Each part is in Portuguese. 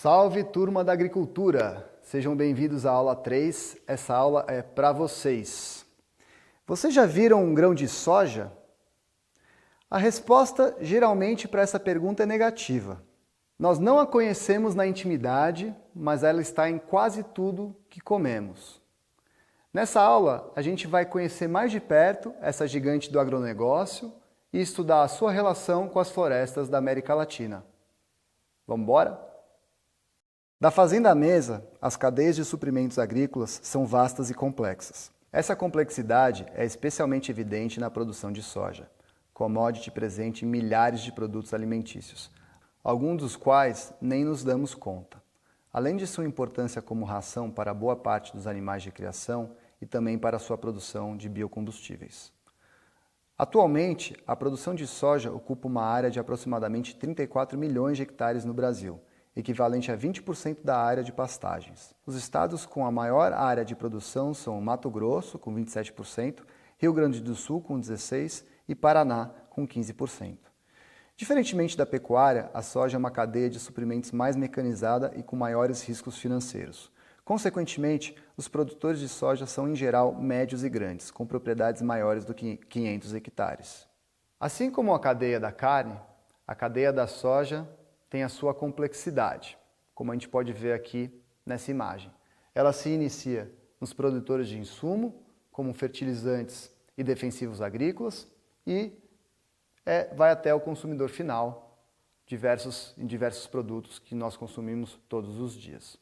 Salve, turma da agricultura! Sejam bem-vindos à aula 3. Essa aula é para vocês. Vocês já viram um grão de soja? A resposta, geralmente, para essa pergunta é negativa. Nós não a conhecemos na intimidade, mas ela está em quase tudo que comemos. Nessa aula, a gente vai conhecer mais de perto essa gigante do agronegócio e estudar a sua relação com as florestas da América Latina. Vamos embora? Da fazenda à mesa, as cadeias de suprimentos agrícolas são vastas e complexas. Essa complexidade é especialmente evidente na produção de soja, commodity presente em milhares de produtos alimentícios, alguns dos quais nem nos damos conta. Além de sua importância como ração para boa parte dos animais de criação e também para sua produção de biocombustíveis. Atualmente, a produção de soja ocupa uma área de aproximadamente 34 milhões de hectares no Brasil, equivalente a 20% da área de pastagens. Os estados com a maior área de produção são Mato Grosso, com 27%, Rio Grande do Sul, com 16% e Paraná, com 15%. Diferentemente da pecuária, a soja é uma cadeia de suprimentos mais mecanizada e com maiores riscos financeiros. Consequentemente, os produtores de soja são, em geral, médios e grandes, com propriedades maiores do que 500 hectares. Assim como a cadeia da carne, a cadeia da soja tem a sua complexidade, como a gente pode ver aqui nessa imagem. Ela se inicia nos produtores de insumo, como fertilizantes e defensivos agrícolas, e vai até o consumidor final, em diversos produtos que nós consumimos todos os dias.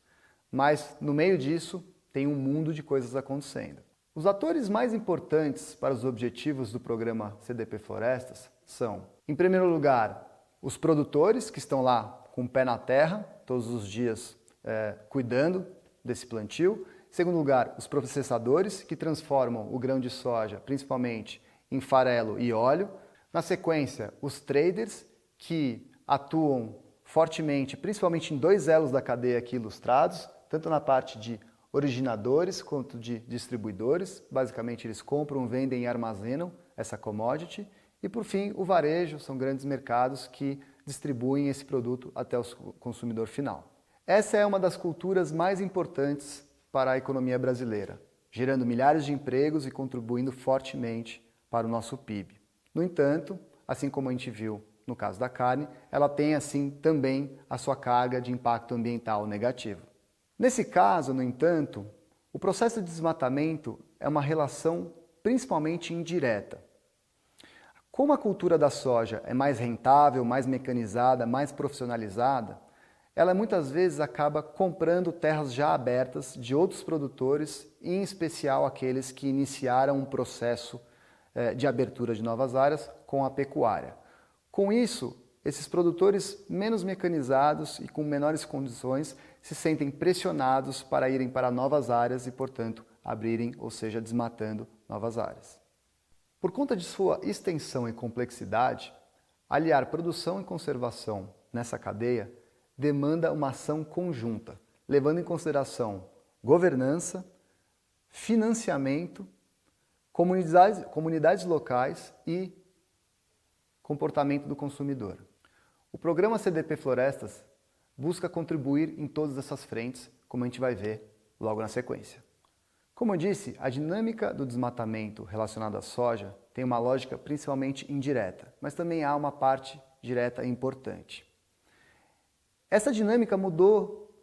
Mas, no meio disso, tem um mundo de coisas acontecendo. Os atores mais importantes para os objetivos do programa CDP Florestas são, em primeiro lugar, os produtores que estão lá com o pé na terra, todos os dias cuidando desse plantio. Em segundo lugar, os processadores que transformam o grão de soja, principalmente, em farelo e óleo. Na sequência, os traders que atuam fortemente, principalmente em dois elos da cadeia aqui ilustrados, tanto na parte de originadores quanto de distribuidores. Basicamente, eles compram, vendem e armazenam essa commodity. E, por fim, o varejo, são grandes mercados que distribuem esse produto até o consumidor final. Essa é uma das culturas mais importantes para a economia brasileira, gerando milhares de empregos e contribuindo fortemente para o nosso PIB. No entanto, assim como a gente viu no caso da carne, ela tem assim também a sua carga de impacto ambiental negativo. Nesse caso, no entanto, o processo de desmatamento é uma relação principalmente indireta. Como a cultura da soja é mais rentável, mais mecanizada, mais profissionalizada, ela muitas vezes acaba comprando terras já abertas de outros produtores, em especial aqueles que iniciaram um processo de abertura de novas áreas com a pecuária. Com isso, esses produtores menos mecanizados e com menores condições se sentem pressionados para irem para novas áreas e, portanto, abrirem, ou seja, desmatando novas áreas. Por conta de sua extensão e complexidade, aliar produção e conservação nessa cadeia demanda uma ação conjunta, levando em consideração governança, financiamento, comunidades locais e comportamento do consumidor. O programa CDP Florestas busca contribuir em todas essas frentes, como a gente vai ver logo na sequência. Como eu disse, a dinâmica do desmatamento relacionado à soja tem uma lógica principalmente indireta, mas também há uma parte direta importante. Essa dinâmica mudou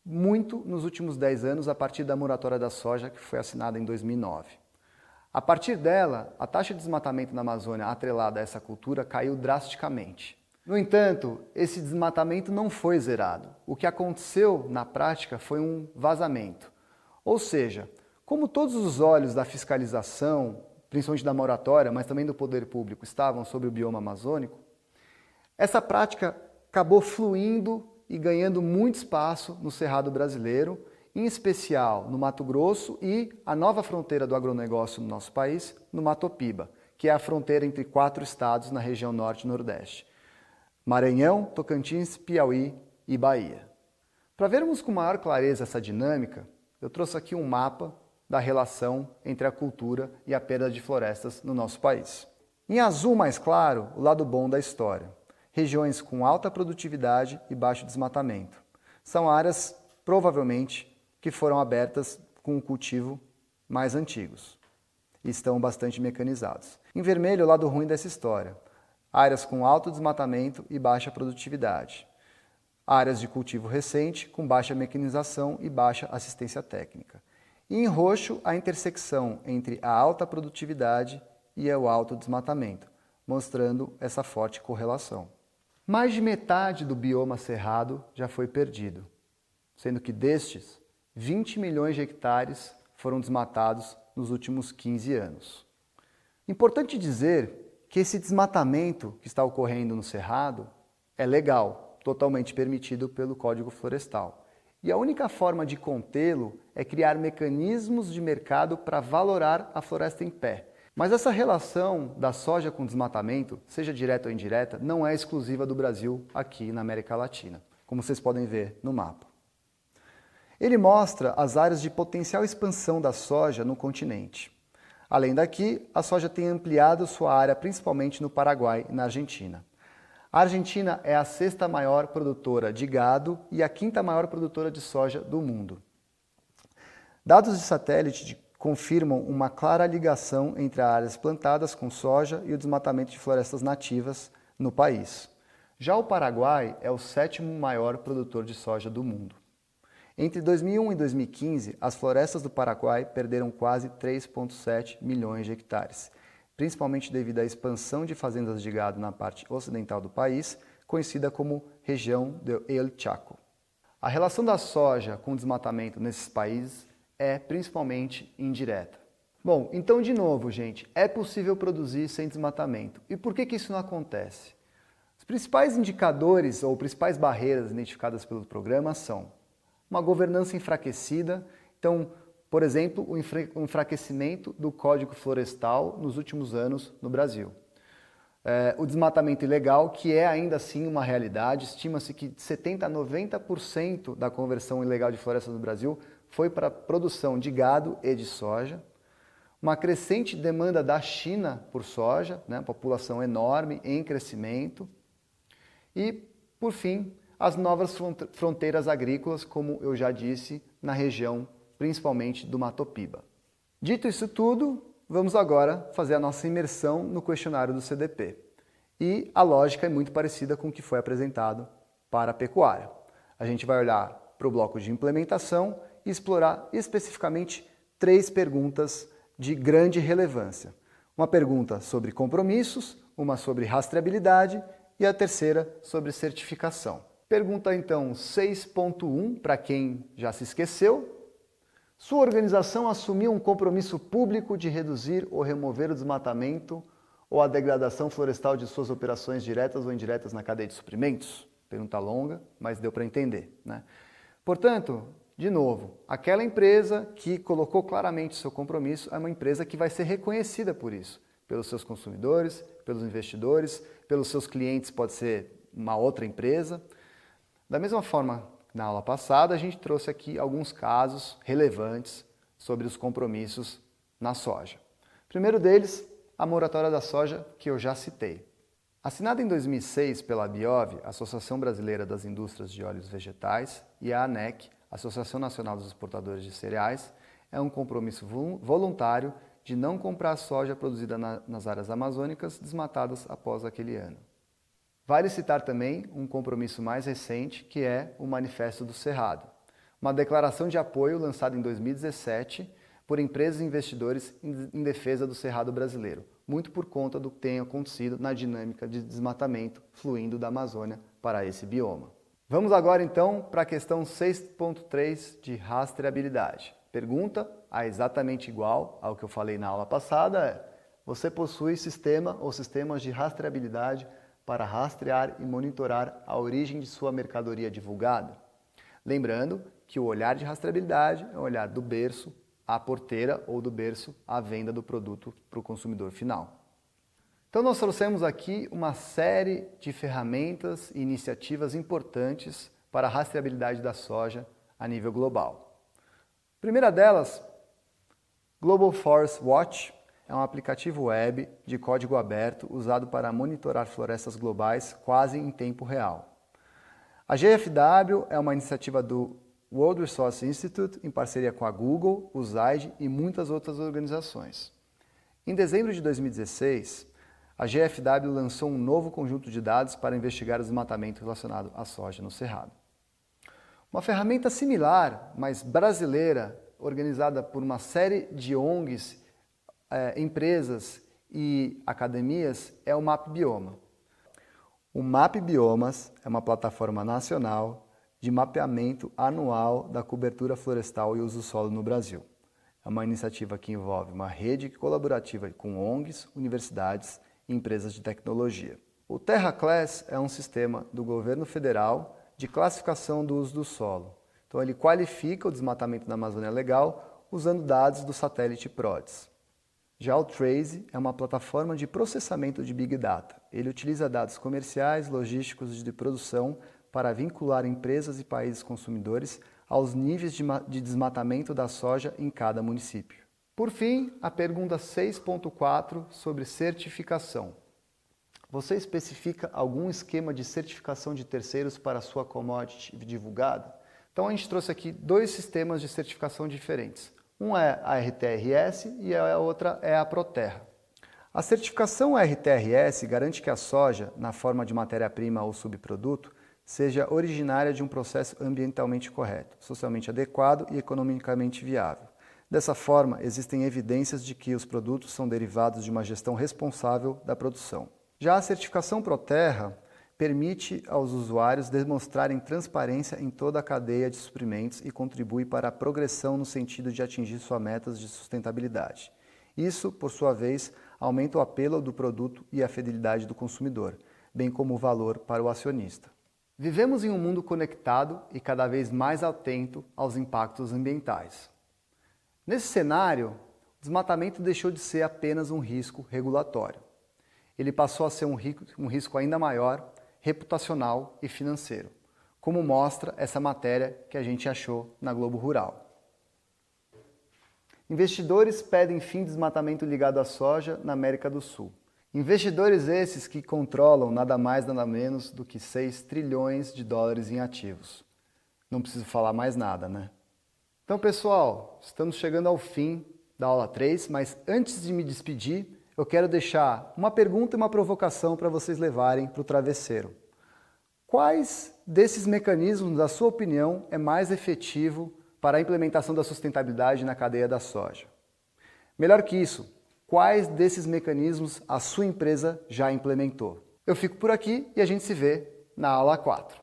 muito nos últimos 10 anos a partir da moratória da soja, que foi assinada em 2009. A partir dela, a taxa de desmatamento na Amazônia atrelada a essa cultura caiu drasticamente. No entanto, esse desmatamento não foi zerado. O que aconteceu na prática foi um vazamento. Ou seja, como todos os olhos da fiscalização, principalmente da moratória, mas também do poder público, estavam sobre o bioma amazônico, essa prática acabou fluindo e ganhando muito espaço no Cerrado brasileiro, em especial no Mato Grosso e a nova fronteira do agronegócio no nosso país, no Mato Piba, que é a fronteira entre 4 estados na região norte e nordeste: Maranhão, Tocantins, Piauí e Bahia. Para vermos com maior clareza essa dinâmica, eu trouxe aqui um mapa da relação entre a cultura e a perda de florestas no nosso país. Em azul mais claro, o lado bom da história. Regiões com alta produtividade e baixo desmatamento. São áreas, provavelmente, que foram abertas com um cultivo mais antigos e estão bastante mecanizados. Em vermelho, o lado ruim dessa história. Áreas com alto desmatamento e baixa produtividade. Áreas de cultivo recente com baixa mecanização e baixa assistência técnica. E em roxo, a intersecção entre a alta produtividade e o alto desmatamento, mostrando essa forte correlação. Mais de metade do bioma cerrado já foi perdido, sendo que destes, 20 milhões de hectares foram desmatados nos últimos 15 anos. Importante dizer que esse desmatamento que está ocorrendo no Cerrado é legal, totalmente permitido pelo Código Florestal. E a única forma de contê-lo é criar mecanismos de mercado para valorar a floresta em pé. Mas essa relação da soja com desmatamento, seja direta ou indireta, não é exclusiva do Brasil aqui na América Latina, como vocês podem ver no mapa. Ele mostra as áreas de potencial expansão da soja no continente. Além daqui, a soja tem ampliado sua área principalmente no Paraguai e na Argentina. A Argentina é a 6ª maior produtora de gado e a 5ª maior produtora de soja do mundo. Dados de satélite confirmam uma clara ligação entre as áreas plantadas com soja e o desmatamento de florestas nativas no país. Já o Paraguai é o 7º maior produtor de soja do mundo. Entre 2001 e 2015, as florestas do Paraguai perderam quase 3,7 milhões de hectares, principalmente devido à expansão de fazendas de gado na parte ocidental do país, conhecida como região do El Chaco. A relação da soja com o desmatamento nesses países é principalmente indireta. Bom, então de novo, gente, é possível produzir sem desmatamento. E por que isso não acontece? Os principais indicadores ou principais barreiras identificadas pelo programa são uma governança enfraquecida, então, por exemplo, o enfraquecimento do Código Florestal nos últimos anos no Brasil. O desmatamento ilegal, que é ainda assim uma realidade, estima-se que 70% a 90% da conversão ilegal de florestas no Brasil foi para a produção de gado e de soja. Uma crescente demanda da China por soja, né, população enorme em crescimento. E, por fim, as novas fronteiras agrícolas, como eu já disse, na região principalmente do Mato Piba. Dito isso tudo, vamos agora fazer a nossa imersão no questionário do CDP. E a lógica é muito parecida com o que foi apresentado para a pecuária. A gente vai olhar para o bloco de implementação e explorar especificamente 3 perguntas de grande relevância. Uma pergunta sobre compromissos, uma sobre rastreabilidade e a terceira sobre certificação. Pergunta então 6.1, para quem já se esqueceu. Sua organização assumiu um compromisso público de reduzir ou remover o desmatamento ou a degradação florestal de suas operações diretas ou indiretas na cadeia de suprimentos? Pergunta longa, mas deu para entender, né? Portanto, de novo, aquela empresa que colocou claramente seu compromisso é uma empresa que vai ser reconhecida por isso, pelos seus consumidores, pelos investidores, pelos seus clientes, pode ser uma outra empresa. Da mesma forma, na aula passada, a gente trouxe aqui alguns casos relevantes sobre os compromissos na soja. O primeiro deles, a moratória da soja, que eu já citei. Assinada em 2006 pela ABIOV, Associação Brasileira das Indústrias de Óleos Vegetais, e a ANEC, Associação Nacional dos Exportadores de Cereais, é um compromisso voluntário de não comprar soja produzida nas áreas amazônicas desmatadas após aquele ano. Vale citar também um compromisso mais recente, que é o Manifesto do Cerrado, uma declaração de apoio lançada em 2017 por empresas e investidores em defesa do Cerrado brasileiro, muito por conta do que tem acontecido na dinâmica de desmatamento fluindo da Amazônia para esse bioma. Vamos agora então para a questão 6.3 de rastreabilidade. Pergunta, exatamente igual ao que eu falei na aula passada, é: você possui sistema ou sistemas de rastreabilidade para rastrear e monitorar a origem de sua mercadoria divulgada? Lembrando que o olhar de rastreabilidade é o olhar do berço à porteira ou do berço à venda do produto para o consumidor final. Então nós trouxemos aqui uma série de ferramentas e iniciativas importantes para a rastreabilidade da soja a nível global. A primeira delas, Global Forest Watch, é um aplicativo web de código aberto usado para monitorar florestas globais quase em tempo real. A GFW é uma iniciativa do World Resource Institute em parceria com a Google, o USAID e muitas outras organizações. Em dezembro de 2016, a GFW lançou um novo conjunto de dados para investigar o desmatamento relacionado à soja no Cerrado. Uma ferramenta similar, mas brasileira, organizada por uma série de ONGs, empresas e academias, é o MapBioma. O MapBiomas é uma plataforma nacional de mapeamento anual da cobertura florestal e uso do solo no Brasil. É uma iniciativa que envolve uma rede colaborativa com ONGs, universidades e empresas de tecnologia. O TerraClass é um sistema do governo federal de classificação do uso do solo. Então ele qualifica o desmatamento na Amazônia Legal usando dados do satélite PRODES. Já o Trace é uma plataforma de processamento de Big Data. Ele utiliza dados comerciais, logísticos e de produção para vincular empresas e países consumidores aos níveis de desmatamento da soja em cada município. Por fim, a pergunta 6.4 sobre certificação. Você especifica algum esquema de certificação de terceiros para a sua commodity divulgada? Então a gente trouxe aqui dois sistemas de certificação diferentes. Um é a RTRS e a outra é a Proterra. A certificação RTRS garante que a soja, na forma de matéria-prima ou subproduto, seja originária de um processo ambientalmente correto, socialmente adequado e economicamente viável. Dessa forma, existem evidências de que os produtos são derivados de uma gestão responsável da produção. Já a certificação Proterra permite aos usuários demonstrarem transparência em toda a cadeia de suprimentos e contribui para a progressão no sentido de atingir suas metas de sustentabilidade. Isso, por sua vez, aumenta o apelo do produto e a fidelidade do consumidor, bem como o valor para o acionista. Vivemos em um mundo conectado e cada vez mais atento aos impactos ambientais. Nesse cenário, o desmatamento deixou de ser apenas um risco regulatório. Ele passou a ser um risco ainda maior, reputacional e financeiro, como mostra essa matéria que a gente achou na Globo Rural. Investidores pedem fim do desmatamento ligado à soja na América do Sul. Investidores esses que controlam nada mais nada menos do que 6 trilhões de dólares em ativos. Não preciso falar mais nada, né? Então, pessoal, estamos chegando ao fim da aula 3, mas antes de me despedir, eu quero deixar uma pergunta e uma provocação para vocês levarem para o travesseiro. Quais desses mecanismos, na sua opinião, é mais efetivo para a implementação da sustentabilidade na cadeia da soja? Melhor que isso, quais desses mecanismos a sua empresa já implementou? Eu fico por aqui e a gente se vê na aula 4.